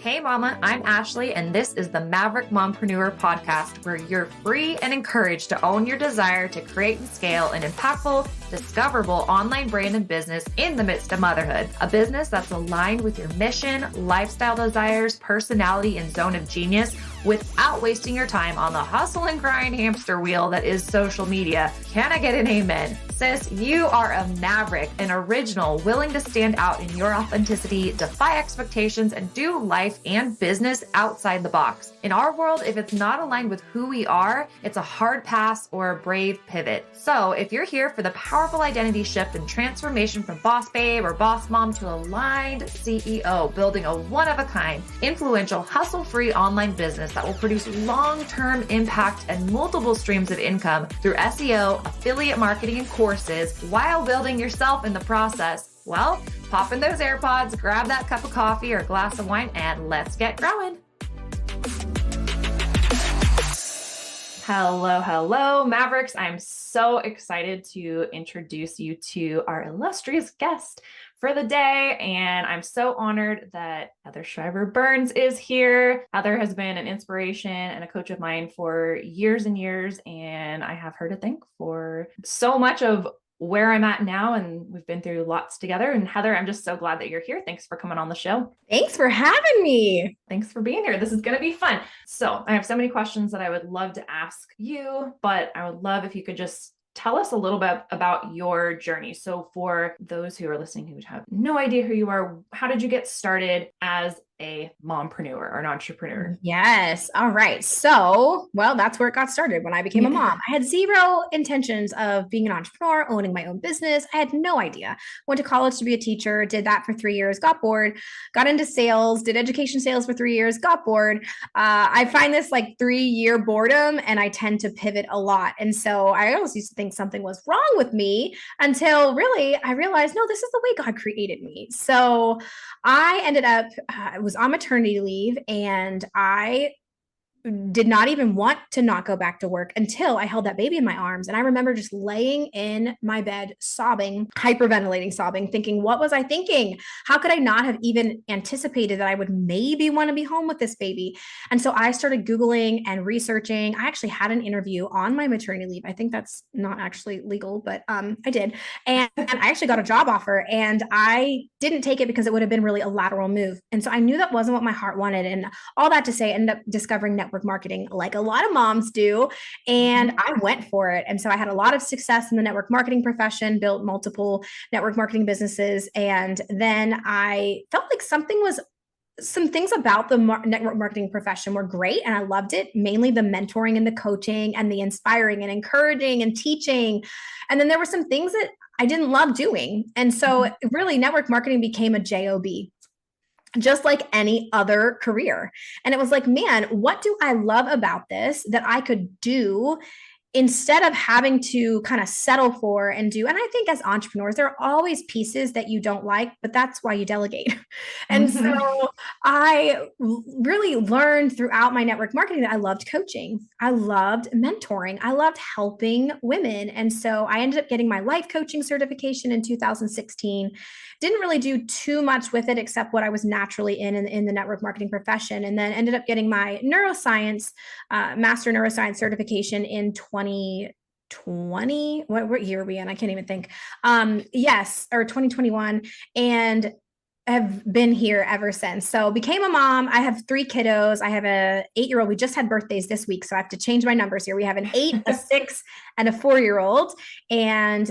Hey mama, I'm Ashley, and this is the Maverick Mompreneur podcast, where you're free and encouraged to own your desire to create and scale an impactful, discoverable online brand and business in the midst of motherhood. A business that's aligned with your mission, lifestyle desires, personality, and zone of genius without wasting your time on the hustle and grind hamster wheel that is social media. Can I get an amen? Sis, you are a maverick, an original, willing to stand out in your authenticity, defy expectations, and do life and business outside the box. In our world, if it's not aligned with who we are, it's a hard pass or a brave pivot. So if you're here for the powerful identity shift and transformation from boss babe or boss mom to aligned CEO, building a one-of-a-kind, influential, hustle-free online business that will produce long-term impact and multiple streams of income through SEO, affiliate marketing, and courses while building yourself in the process, well, pop in those AirPods, grab that cup of coffee or glass of wine, and let's get growing. Hello, Mavericks. I'm so excited to introduce you to our illustrious guest for the day. And I'm so honored that Heather Shriver Burns is here. Heather has been an inspiration and a coach of mine for years and years. And I have her to thank for so much of where I'm at now. And we've been through lots together. And Heather, I'm just so glad that you're here. Thanks for coming on the show. Thanks for having me. Thanks for being here. This is going to be fun. So I have so many questions that I would love to ask you, but I would love if you could just tell us a little bit about your journey. So for those who are listening who have no idea who you are, how did you get started as a mompreneur or an entrepreneur? Yes. All right. So, well, that's where it got started when I became a mom. I had zero intentions of being an entrepreneur, owning my own business. I had no idea. Went to college to be a teacher, did that for 3 years, got bored, got into sales, did education sales for 3 years, got bored. I find this like 3-year boredom and I tend to pivot a lot. And so I always used to think something was wrong with me until really I realized, no, this is the way God created me. So I ended up, was on maternity leave and I did not even want to not go back to work until I held that baby in my arms. And I remember just laying in my bed, sobbing, hyperventilating, sobbing, thinking, what was I thinking? How could I not have even anticipated that I would maybe want to be home with this baby? And so I started Googling and researching. I actually had an interview on my maternity leave. I think that's not actually legal, but I did. And I actually got a job offer and I didn't take it because it would have been really a lateral move. And so I knew that wasn't what my heart wanted. And all that to say, I ended up discovering network marketing like a lot of moms do. And I went for it. And so I had a lot of success in the network marketing profession, built multiple network marketing businesses. And then I felt like some things about the network marketing profession were great. And I loved it, mainly the mentoring and the coaching and the inspiring and encouraging and teaching. And then there were some things that I didn't love doing. And so really network marketing became a job, just like any other career. And it was like, man, what do I love about this that I could do instead of having to kind of settle for and do? And I think as entrepreneurs, there are always pieces that you don't like, but that's why you delegate. And so I really learned throughout my network marketing that I loved coaching. I loved mentoring. I loved helping women. And so I ended up getting my life coaching certification in 2016. Didn't really do too much with it except what I was naturally in the network marketing profession. And then ended up getting my neuroscience, master neuroscience certification in 2020. What year are we in? I can't even think. Yes, or 2021. And have been here ever since. So became a mom. I have 3 kiddos. I have a 8-year-old. We just had birthdays this week, so I have to change my numbers here. We have an 8, a 6, and a 4-year-old. And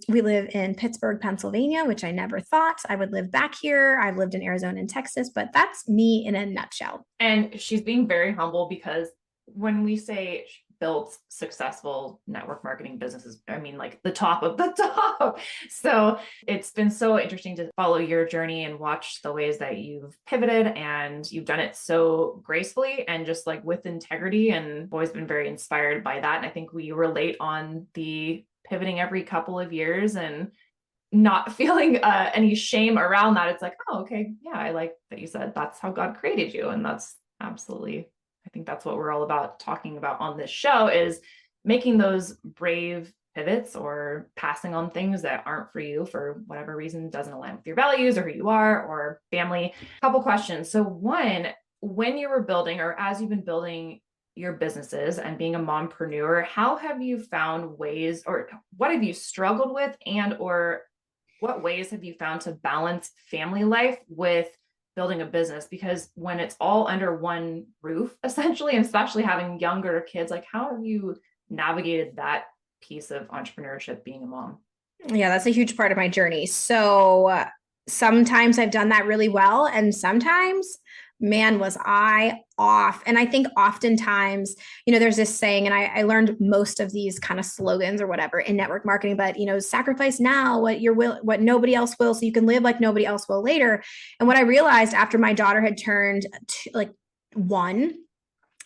we live in Pittsburgh, Pennsylvania, which I never thought I would live back here. I've lived in Arizona and Texas, but that's me in a nutshell. And she's being very humble because when we say built successful network marketing businesses, I mean like the top of the top. So it's been so interesting to follow your journey and watch the ways that you've pivoted and you've done it so gracefully and just like with integrity, and always been very inspired by that. And I think we relate on the pivoting every couple of years and not feeling any shame around that. It's like, oh, okay. Yeah. I like that you said that's how God created you. And that's absolutely, I think that's what we're all about talking about on this show, is making those brave pivots or passing on things that aren't for you for whatever reason, doesn't align with your values or who you are or family. Couple questions. So one, when you were building or as you've been building your businesses and being a mompreneur, how have you found ways or what have you struggled with and or what ways have you found to balance family life with building a business? Because when it's all under one roof, essentially, and especially having younger kids, like how have you navigated that piece of entrepreneurship being a mom? Yeah, that's a huge part of my journey. So sometimes I've done that really well. And sometimes, man, was I off. And I think oftentimes, there's this saying, and I learned most of these kind of slogans or whatever in network marketing, but, sacrifice now what nobody else will, so you can live like nobody else will later. And what I realized after my daughter had turned like one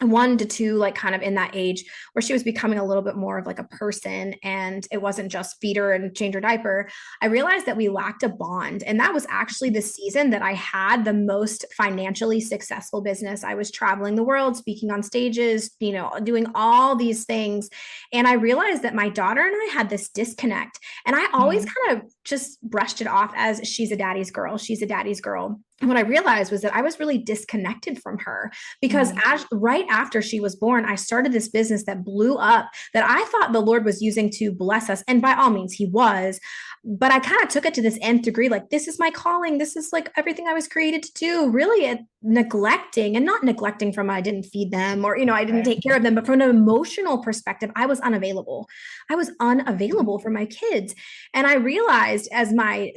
to two, like kind of in that age where she was becoming a little bit more of like a person and it wasn't just feed her and change her diaper, I realized that we lacked a bond. And that was actually the season that I had the most financially successful business. I was traveling the world, speaking on stages, doing all these things. And I realized that my daughter and I had this disconnect. And I always kind of just brushed it off as she's a daddy's girl. She's a daddy's girl. And what I realized was that I was really disconnected from her because right after she was born, I started this business that blew up that I thought the Lord was using to bless us. And by all means, he was. But I kind of took it to this nth degree, like, this is my calling. This is like everything I was created to do, really neglecting and not neglecting from I didn't feed them or, I didn't take care of them. But from an emotional perspective, I was unavailable. I was unavailable for my kids. And I realized as my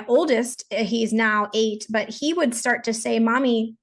oldest, he's now 8, but he would start to say, Mommy,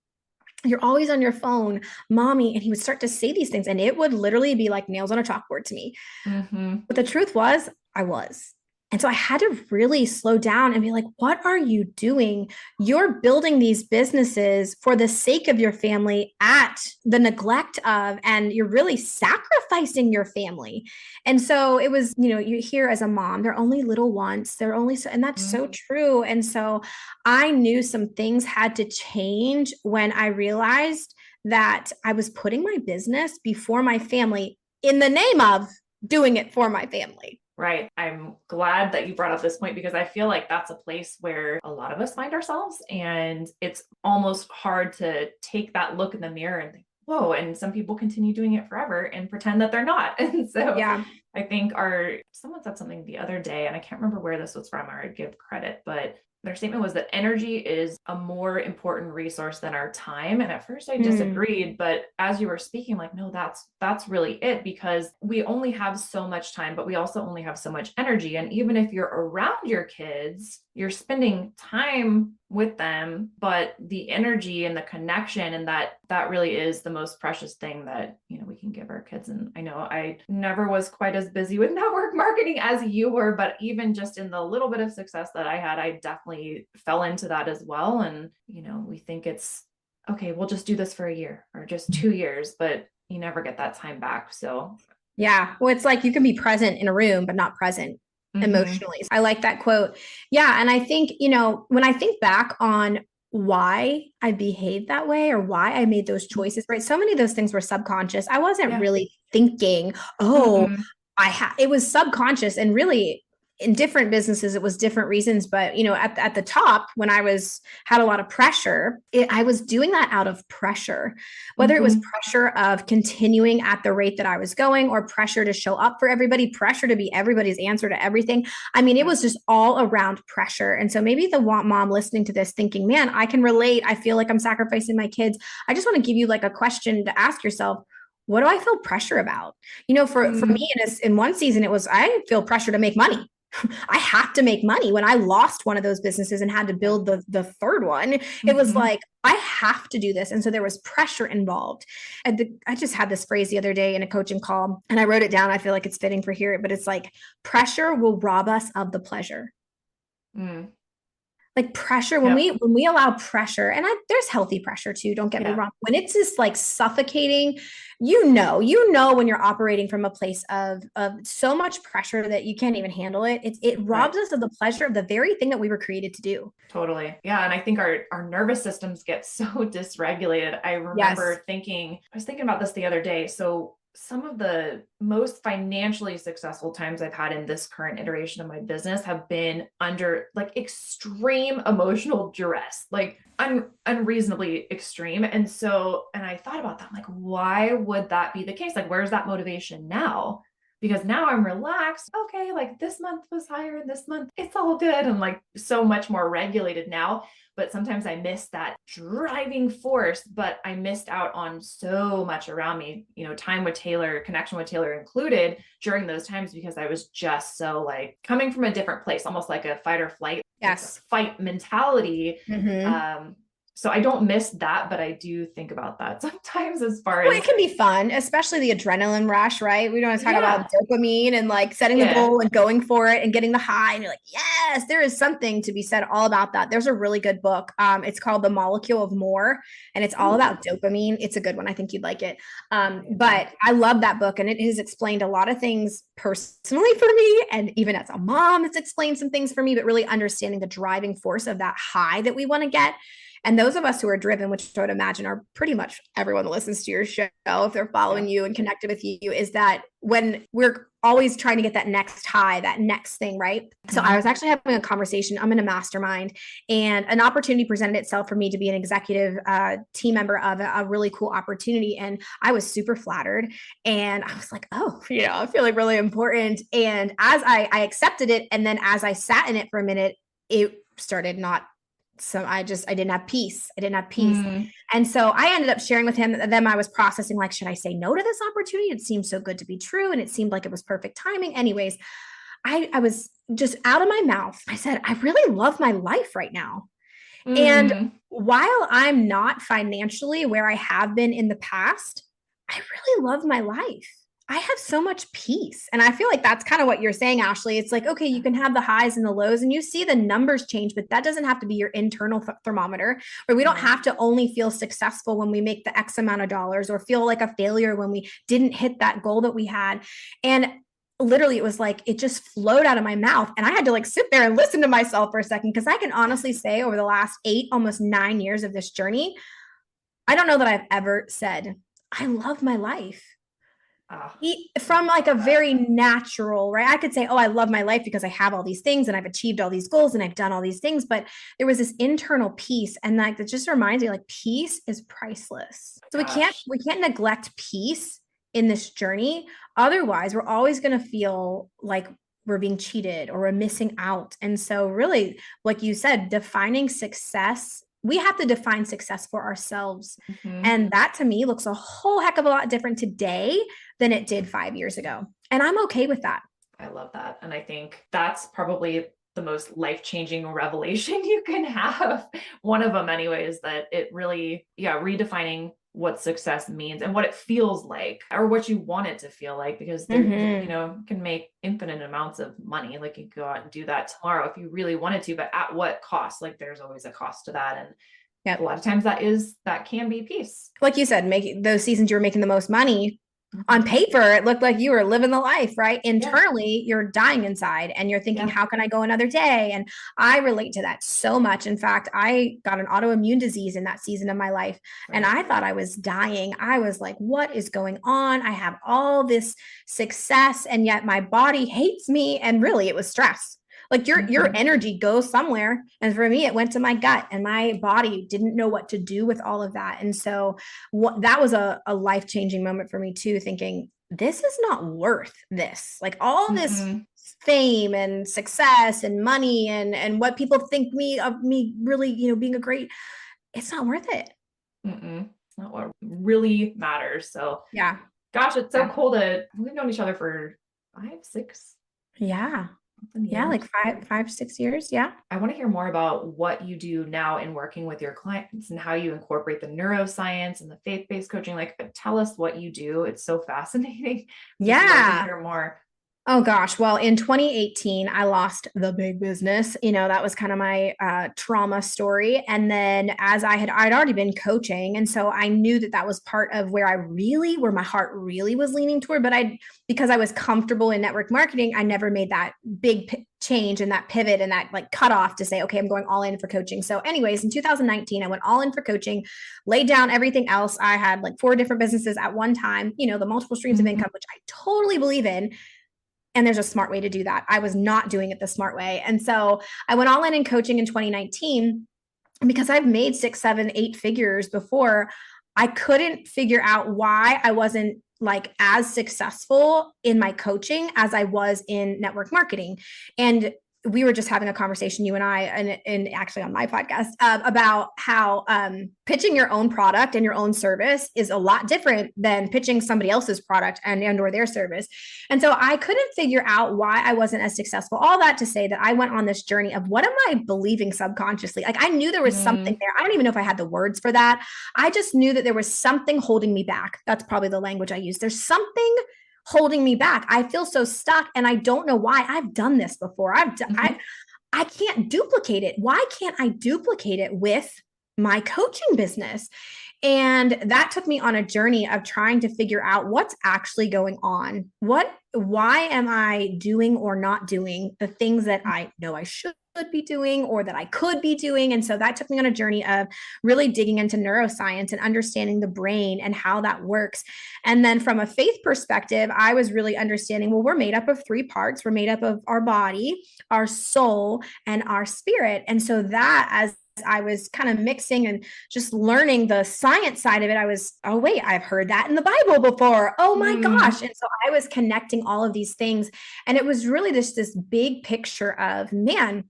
you're always on your phone, Mommy. And he would start to say these things and it would literally be like nails on a chalkboard to me. But the truth was I was. And so I had to really slow down and be like, what are you doing? You're building these businesses for the sake of your family at the neglect of, and you're really sacrificing your family. And so it was, you hear as a mom, they're only little once, they're only so, and that's so true. And so I knew some things had to change when I realized that I was putting my business before my family in the name of doing it for my family. Right. I'm glad that you brought up this point because I feel like that's a place where a lot of us find ourselves and it's almost hard to take that look in the mirror and think, whoa, and some people continue doing it forever and pretend that they're not. And so yeah. I think someone said something the other day and I can't remember where this was from or I'd give credit, but their statement was that energy is a more important resource than our time. And at first I disagreed, but as you were speaking, like, no, that's really it because we only have so much time, but we also only have so much energy. And even if you're around your kids, you're spending time with them, but the energy and the connection and that really is the most precious thing that, we can give our kids. And I know I never was quite as busy with network marketing as you were, but even just in the little bit of success that I had, I definitely fell into that as well. And, we think it's okay, we'll just do this for a year or just 2 years, but you never get that time back. So yeah, well, it's like you can be present in a room, but not present emotionally. I like that quote. Yeah. And I think, when I think back on why I behaved that way or why I made those choices, right? So many of those things were subconscious. I wasn't really thinking, it was subconscious and really in different businesses, it was different reasons. But, at the top, when I had a lot of pressure, I was doing that out of pressure, whether it was pressure of continuing at the rate that I was going or pressure to show up for everybody, pressure to be everybody's answer to everything. I mean, it was just all around pressure. And so maybe the mom listening to this thinking, man, I can relate. I feel like I'm sacrificing my kids. I just want to give you like a question to ask yourself. What do I feel pressure about? For me, in one season, it was, I feel pressure to make money. I have to make money. When I lost one of those businesses and had to build the third one, it was like, I have to do this. And so there was pressure involved. I just had this phrase the other day in a coaching call and I wrote it down. I feel like it's fitting for here, but it's like, pressure will rob us of the pleasure. Like pressure, when we allow pressure, and there's healthy pressure too, don't get me wrong. When it's just like suffocating, you know when you're operating from a place of so much pressure that you can't even handle it. It robs us of the pleasure of the very thing that we were created to do. Totally. Yeah. And I think our nervous systems get so dysregulated. I remember I was thinking about this the other day. So some of the most financially successful times I've had in this current iteration of my business have been under like extreme emotional duress, like unreasonably extreme. And I thought about that, I'm like, why would that be the case? Like, where's that motivation now? Because now I'm relaxed. Okay, like this month was higher, and this month it's all good. I'm like so much more regulated now. But sometimes I miss that driving force, but I missed out on so much around me, time with Taylor, connection with Taylor included during those times, because I was just so like coming from a different place, almost like a fight or flight, Yes. fight mentality. So I don't miss that, but I do think about that sometimes as far as. Well, it can be fun, especially the adrenaline rush, right? We don't want to talk about dopamine and like setting the goal and going for it and getting the high. And you're like, yes, there is something to be said all about that. There's a really good book. It's called The Molecule of More, and it's all about dopamine. It's a good one. I think you'd like it. But I love that book, and it has explained a lot of things personally for me. And even as a mom, it's explained some things for me, but really understanding the driving force of that high that we want to get. And those of us who are driven, which I would imagine are pretty much everyone that listens to your show, if they're following you and connected with you, is that when we're always trying to get that next high, that next thing, right? So I was actually having a conversation. I'm in a mastermind, and an opportunity presented itself for me to be an executive team member of a really cool opportunity. And I was super flattered. And I was like, oh, I feel like really important. And as I accepted it, and then as I sat in it for a minute, it started not. So I didn't have peace. And so I ended up sharing with him, then I was processing, like, should I say no to this opportunity? It seemed so good to be true. And it seemed like it was perfect timing. Anyways, I was just out of my mouth. I said, I really love my life right now. And while I'm not financially where I have been in the past, I really love my life. I have so much peace. And I feel like that's kind of what you're saying, Ashley. It's like, okay, you can have the highs and the lows and you see the numbers change, but that doesn't have to be your internal thermometer. Or we don't have to only feel successful when we make the X amount of dollars, or feel like a failure when we didn't hit that goal that we had. And literally, it was like, it just flowed out of my mouth. And I had to like sit there and listen to myself for a second. Cause I can honestly say, over the last 8, almost 9 years of this journey, I don't know that I've ever said, I love my life. From like a very natural, right? I could say, oh, I love my life because I have all these things and I've achieved all these goals and I've done all these things. But there was this internal peace, and like that just reminds me, like, peace is priceless. So we can't neglect peace in this journey. Otherwise, we're always going to feel like we're being cheated or we're missing out. And so really, like you said, defining success, we have to define success for ourselves. And that to me looks a whole heck of a lot different today than it did 5 years ago. And I'm okay with that. I love that. And I think that's probably the most life-changing revelation you can have. One of them anyways, that it really, redefining what success means and what it feels like, or what you want it to feel like, because there, you can make infinite amounts of money. Like, you could go out and do that tomorrow if you really wanted to, but at what cost? Like, there's always a cost to that. And a lot of times that can be peace. Like you said, making those seasons you were making the most money, on paper, it looked like you were living the life, right? Internally, you're dying inside and you're thinking, how can I go another day? And I relate to that so much. In fact, I got an autoimmune disease in that season of my life, and I thought I was dying. I was like, what is going on? I have all this success, and yet my body hates me. And really, it was stress. Like, your energy goes somewhere. And for me, it went to my gut, and my body didn't know what to do with all of that. And so that was a life-changing moment for me too, thinking, this is not worth this. Like, all this fame and success and money and what people think of me really, being a great, it's not worth it. It's not what really matters. So gosh, it's so cool we've known each other for 5, 6. Like 5, 6 years. I want to hear more about what you do now in working with your clients and how you incorporate the neuroscience and the faith-based coaching. Like, tell us what you do. It's so fascinating. Hear more. Oh gosh. Well, in 2018, I lost the big business. That was kind of my trauma story. And then I'd already been coaching. And so I knew that that was part of where my heart really was leaning toward. But because I was comfortable in network marketing, I never made that big change and that pivot and that like cutoff to say, okay, I'm going all in for coaching. So anyways, in 2019, I went all in for coaching, laid down everything else. I had like 4 different businesses at one time, the multiple streams of income, which I totally believe in. And there's a smart way to do that. I was not doing it the smart way. And so I went all in coaching in 2019 because I've made 6, 7, 8 figures before. I couldn't figure out why I wasn't like as successful in my coaching as I was in network marketing. And we were just having a conversation, you and I, and actually on my podcast, about how pitching your own product and your own service is a lot different than pitching somebody else's product and or their service. And so I couldn't figure out why I wasn't as successful. All that to say that I went on this journey of what am I believing subconsciously? Like I knew there was something there. I don't even know if I had the words for that. I just knew that there was something holding me back. That's probably the language I use. There's something holding me back. I feel so stuck and I don't know why. I've done this before. I can't duplicate it. Why can't I duplicate it with my coaching business? And that took me on a journey of trying to figure out what's actually going on. Why am I doing or not doing the things that I know I should be doing or that I could be doing? And so that took me on a journey of really digging into neuroscience and understanding the brain and how that works. And then from a faith perspective, I was really understanding, well, we're made up of 3 parts. We're made up of our body, our soul, and our spirit. And so that, as I was kind of mixing and just learning the science side of it, I was, oh, wait, I've heard that in the Bible before. Oh my gosh. And so I was connecting all of these things. And it was really this big picture of, man,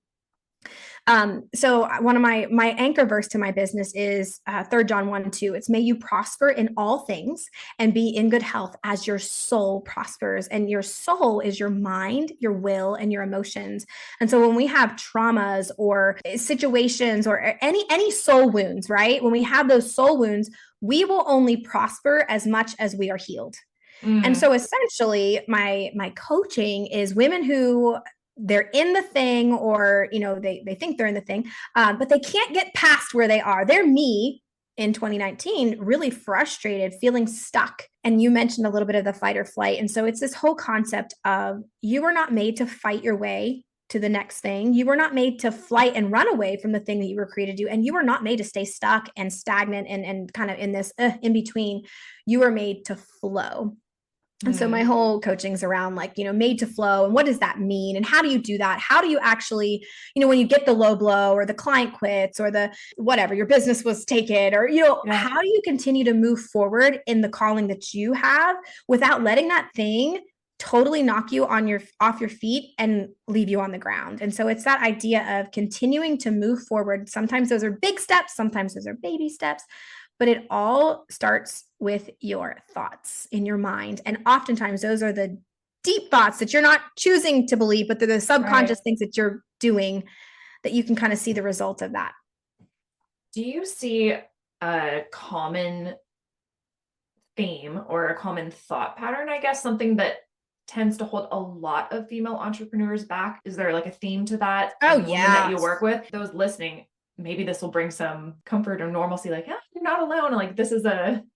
so one of my anchor verse to my business is 3 John 1:2. It's may you prosper in all things and be in good health as your soul prospers. And your soul is your mind, your will, and your emotions. And so when we have traumas or situations or any soul wounds, right? When we have those soul wounds, we will only prosper as much as we are healed. And so essentially my coaching is women who they're in the thing or, they think they're in the thing, but they can't get past where they are. They're me in 2019, really frustrated, feeling stuck. And you mentioned a little bit of the fight or flight. And so it's this whole concept of you were not made to fight your way to the next thing. You were not made to flight and run away from the thing that you were created to do. And you were not made to stay stuck and stagnant and kind of in this in between. You were made to flow. And so my whole coaching's around like, made to flow. And what does that mean? And how do you do that? How do you actually, when you get the low blow or the client quits or the whatever, your business was taken or, how do you continue to move forward in the calling that you have without letting that thing totally knock you off your feet and leave you on the ground? And so it's that idea of continuing to move forward. Sometimes those are big steps. Sometimes those are baby steps. But it all starts with your thoughts in your mind. And oftentimes those are the deep thoughts that you're not choosing to believe, but they're the subconscious things that you're doing that you can kind of see the result of that. Do you see a common theme or a common thought pattern, I guess, something that tends to hold a lot of female entrepreneurs back? Is there like a theme to that? Oh, yeah. That you work with? Those listening, maybe this will bring some comfort or normalcy, like, you're not alone. Like this is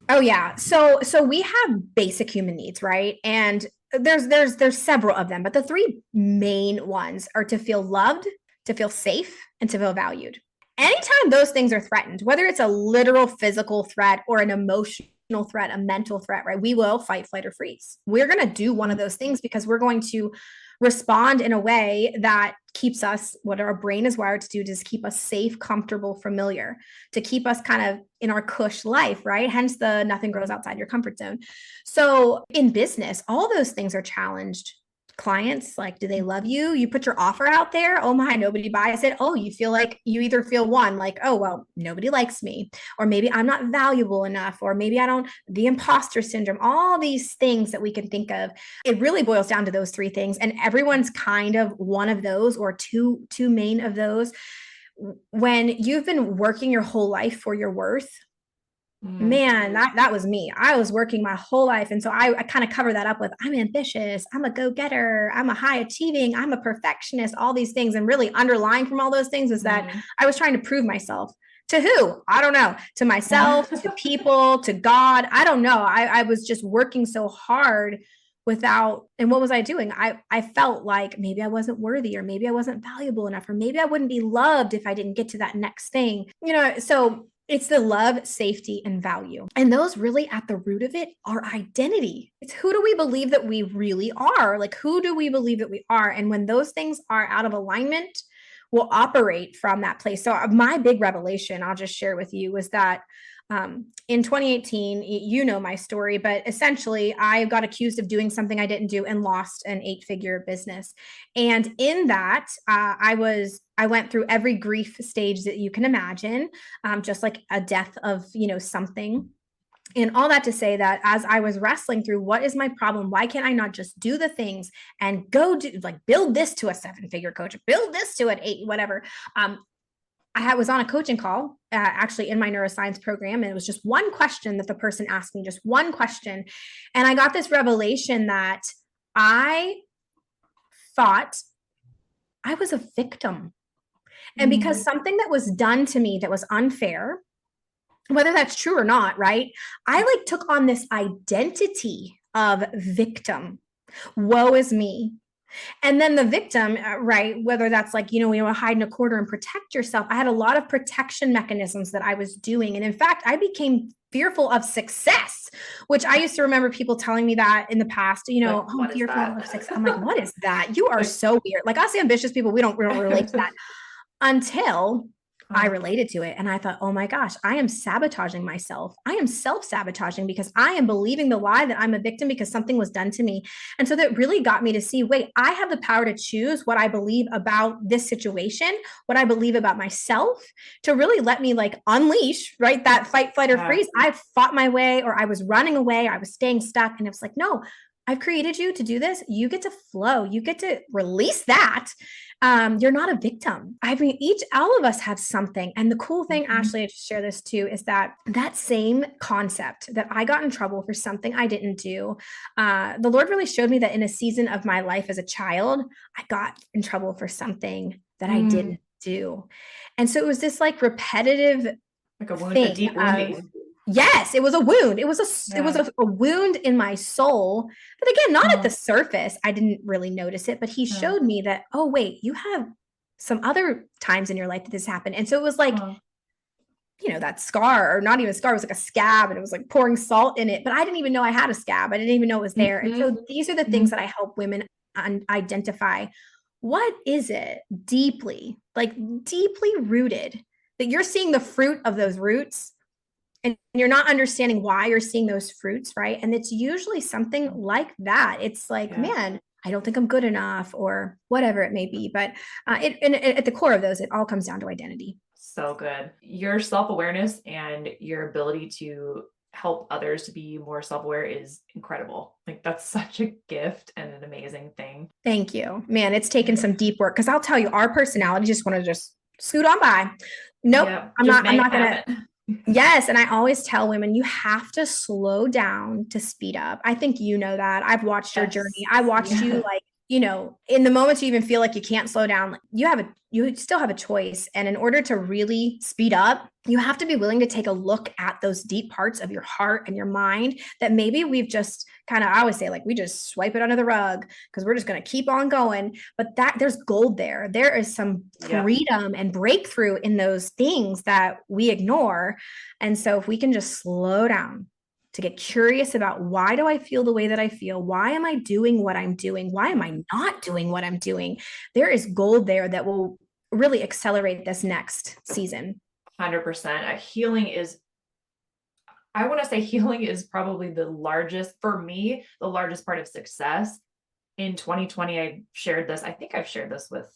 Oh yeah. So we have basic human needs, right? And there's several of them, but the 3 main ones are to feel loved, to feel safe, and to feel valued. Anytime those things are threatened, whether it's a literal physical threat or an emotional threat, a mental threat, right? We will fight, flight, or freeze. We're going to do one of those things because we're going to respond in a way that keeps us, what our brain is wired to do, is keep us safe, comfortable, familiar, to keep us kind of in our cush life, right? Hence the nothing grows outside your comfort zone. So in business, all those things are challenged. Clients, like, do they love you? You put your offer out there. Oh my, nobody buys it. Oh, you feel like you either feel one, like, oh, well, nobody likes me, or maybe I'm not valuable enough, or maybe the imposter syndrome, all these things that we can think of. It really boils down to those 3 things. And everyone's kind of one of those or two main of those. When you've been working your whole life for your worth, Man, that was me. I was working my whole life. And so I kind of cover that up with I'm ambitious, I'm a go-getter, I'm a high achieving, I'm a perfectionist, all these things. And really underlying from all those things is that I was trying to prove myself. To who? I don't know. To myself, to people, to God. I don't know. I was just working so hard without, and what was I doing? I felt like maybe I wasn't worthy, or maybe I wasn't valuable enough, or maybe I wouldn't be loved if I didn't get to that next thing. So it's the love, safety, and value. And those really at the root of it are identity. It's who do we believe that we really are? Like, who do we believe that we are? And when those things are out of alignment, we'll operate from that place. So my big revelation, I'll just share with you, was that in 2018, you know my story, but essentially I got accused of doing something I didn't do and lost an 8-figure business. And in that, I went through every grief stage that you can imagine, just like a death of, something. And all that to say that as I was wrestling through what is my problem, why can't I not just do the things and go do, like, build this to a 7-figure coach, build this to an 8, whatever. I was on a coaching call, actually in my neuroscience program. And it was just one question that the person asked me, just one question. And I got this revelation that I thought I was a victim. And because something that was done to me that was unfair, whether that's true or not, right? I took on this identity of victim. Woe is me. And then the victim, right? Whether that's hide in a corner and protect yourself. I had a lot of protection mechanisms that I was doing. And in fact, I became fearful of success, which I used to remember people telling me that in the past, I'm fearful of success. I'm like, what is that? You are so weird. Like, us ambitious people, we don't relate to that until I related to it. And I thought, oh my gosh, I am sabotaging myself. I am self-sabotaging because I am believing the lie that I'm a victim because something was done to me. And so that really got me to see, wait, I have the power to choose what I believe about this situation, what I believe about myself, to really let me unleash, right? That fight, flight, or freeze. I fought my way, or I was running away, I was staying stuck. And it was like, no, I've created you to do this. You get to flow. You get to release that. You're not a victim. I mean, all of us have something. And the cool thing, Ashley, I just share this too, is that same concept that I got in trouble for something I didn't do. The Lord really showed me that in a season of my life as a child, I got in trouble for something that I didn't do. And so it was this repetitive, like a wound, a deep wounding. Yes, it was a wound. It was a wound in my soul. But again, not at the surface. I didn't really notice it, but he showed me that, oh, wait, you have some other times in your life that this happened. And so it was that scar, or not even a scar, it was like a scab, and it was pouring salt in it. But I didn't even know I had a scab. I didn't even know it was there. And so these are the things that I help women identify. What is it deeply rooted that you're seeing the fruit of those roots? And you're not understanding why you're seeing those fruits, right? And it's usually something like that. It's man, I don't think I'm good enough, or whatever it may be. But at the core of those, it all comes down to identity. So good. Your self-awareness and your ability to help others to be more self-aware is incredible. That's such a gift and an amazing thing. Thank you, man. It's taken some deep work, because I'll tell you, our personality just want to just scoot on by. Nope, I'm not going to. Yes. And I always tell women, you have to slow down to speed up. I think you know that. I've watched your journey. I watched you in the moments you even feel like you can't slow down, you still have a choice. And in order to really speed up, you have to be willing to take a look at those deep parts of your heart and your mind that maybe we've just I always say, we just swipe it under the rug because we're just going to keep on going. But there's gold there. There is some freedom and breakthrough in those things that we ignore. And so if we can just slow down to get curious about, why do I feel the way that I feel? Why am I doing what I'm doing? Why am I not doing what I'm doing? There is gold there that will really accelerate this next season. 100%. Healing is probably the largest part of success. In 2020, I shared this. I think I've shared this with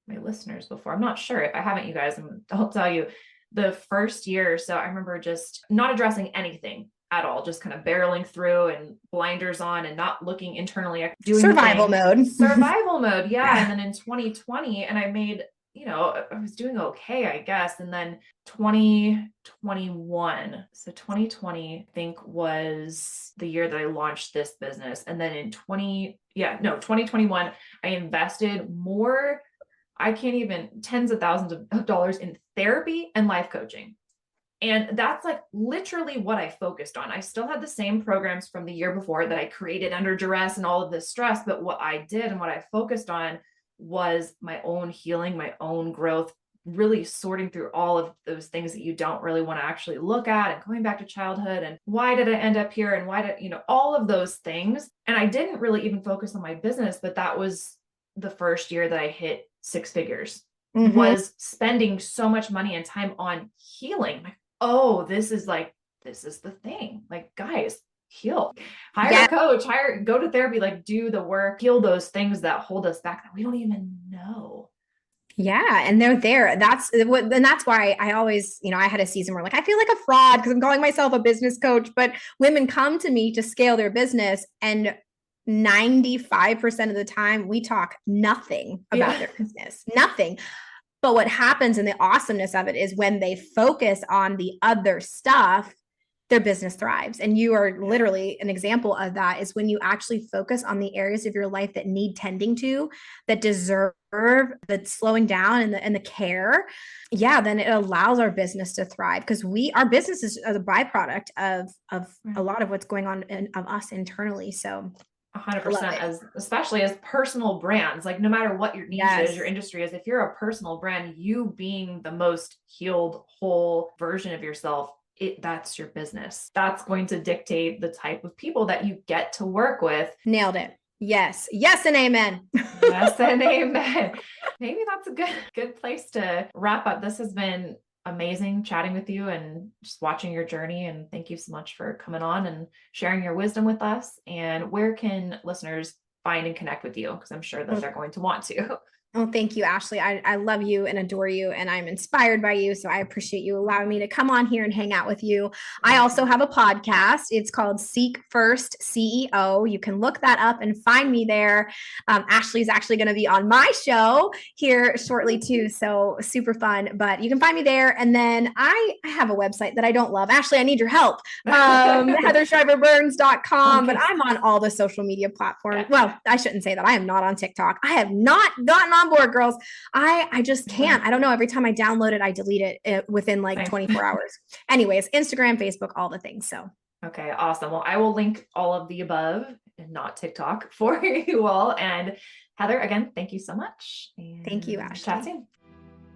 my listeners before. I'm not sure. If I haven't, you guys, I'll tell you. The first year or so, I remember just not addressing anything at all, just kind of barreling through and blinders on and not looking internally, doing survival mode. Yeah. And then in 2020, and I made, I was doing okay, I guess. And then 2021. So 2020, I think, was the year that I launched this business. And then in 2021, I invested more, I can't even, tens of thousands of dollars in therapy and life coaching. And that's like literally what I focused on. I still had the same programs from the year before that I created under duress and all of this stress. But what I did and what I focused on was my own healing, my own growth, really sorting through all of those things that you don't really want to actually look at, and going back to childhood and why did I end up here, and why did, all of those things. And I didn't really even focus on my business, but that was the first year that I hit 6 figures, was spending so much money and time on healing. Like, oh, this is the thing. Like, guys, heal, hire a coach, go to therapy, like do the work, heal those things that hold us back that we don't even know. Yeah. And they're there. And that's why I always, I had a season where like, I feel like a fraud because I'm calling myself a business coach, but women come to me to scale their business, and 95% of the time we talk nothing about their business, nothing. But what happens, and the awesomeness of it, is when they focus on the other stuff, their business thrives. And you are literally an example of that, is when you actually focus on the areas of your life that need tending to, that deserve the slowing down and the care. Yeah, then it allows our business to thrive, because our business is a byproduct of a lot of what's going on of us internally. So 100%, especially as personal brands, like no matter what your niche is, your industry is, if you're a personal brand, you being the most healed, whole version of yourself, that's your business. That's going to dictate the type of people that you get to work with. Nailed it. Yes. Yes and amen. Yes and amen. Maybe that's a good place to wrap up. This has been amazing chatting with you and just watching your journey. And thank you so much for coming on and sharing your wisdom with us. And where can listeners find and connect with you? Because I'm sure that they're going to want to. Oh, thank you, Ashley. I love you and adore you, and I'm inspired by you. So I appreciate you allowing me to come on here and hang out with you. I also have a podcast. It's called Seek First CEO. You can look that up and find me there. Ashley's actually going to be on my show here shortly too. So super fun, but you can find me there. And then I have a website that I don't love. Ashley, I need your help. HeatherShriverBurns.com, but I'm on all the social media platforms. Well, I shouldn't say that. I am not on TikTok. I have not gotten on board, girls. I just can't. I don't know. Every time I download it, I delete it within like 24 hours. Anyways, Instagram, Facebook, all the things. So. Okay, awesome. Well, I will link all of the above and not TikTok for you all. And Heather, again, thank you so much. And thank you, Ashley. Chat soon.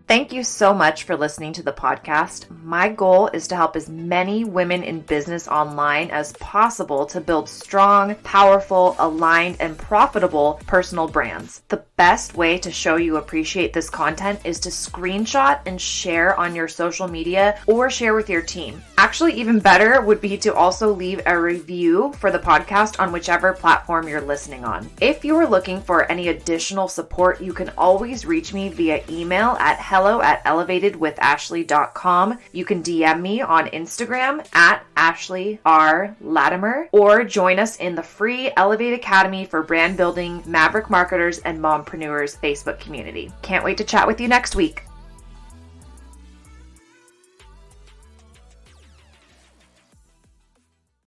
Thank you so much for listening to the podcast. My goal is to help as many women in business online as possible to build strong, powerful, aligned, and profitable personal brands. The best way to show you appreciate this content is to screenshot and share on your social media or share with your team. Actually, even better would be to also leave a review for the podcast on whichever platform you're listening on. If you are looking for any additional support, you can always reach me via email at hello@elevatedwithashley.com. You can DM me on Instagram at Ashley R. Latimer, or join us in the free Elevate Academy for brand building, maverick marketers, and mompreneurs Facebook community. Can't wait to chat with you next week.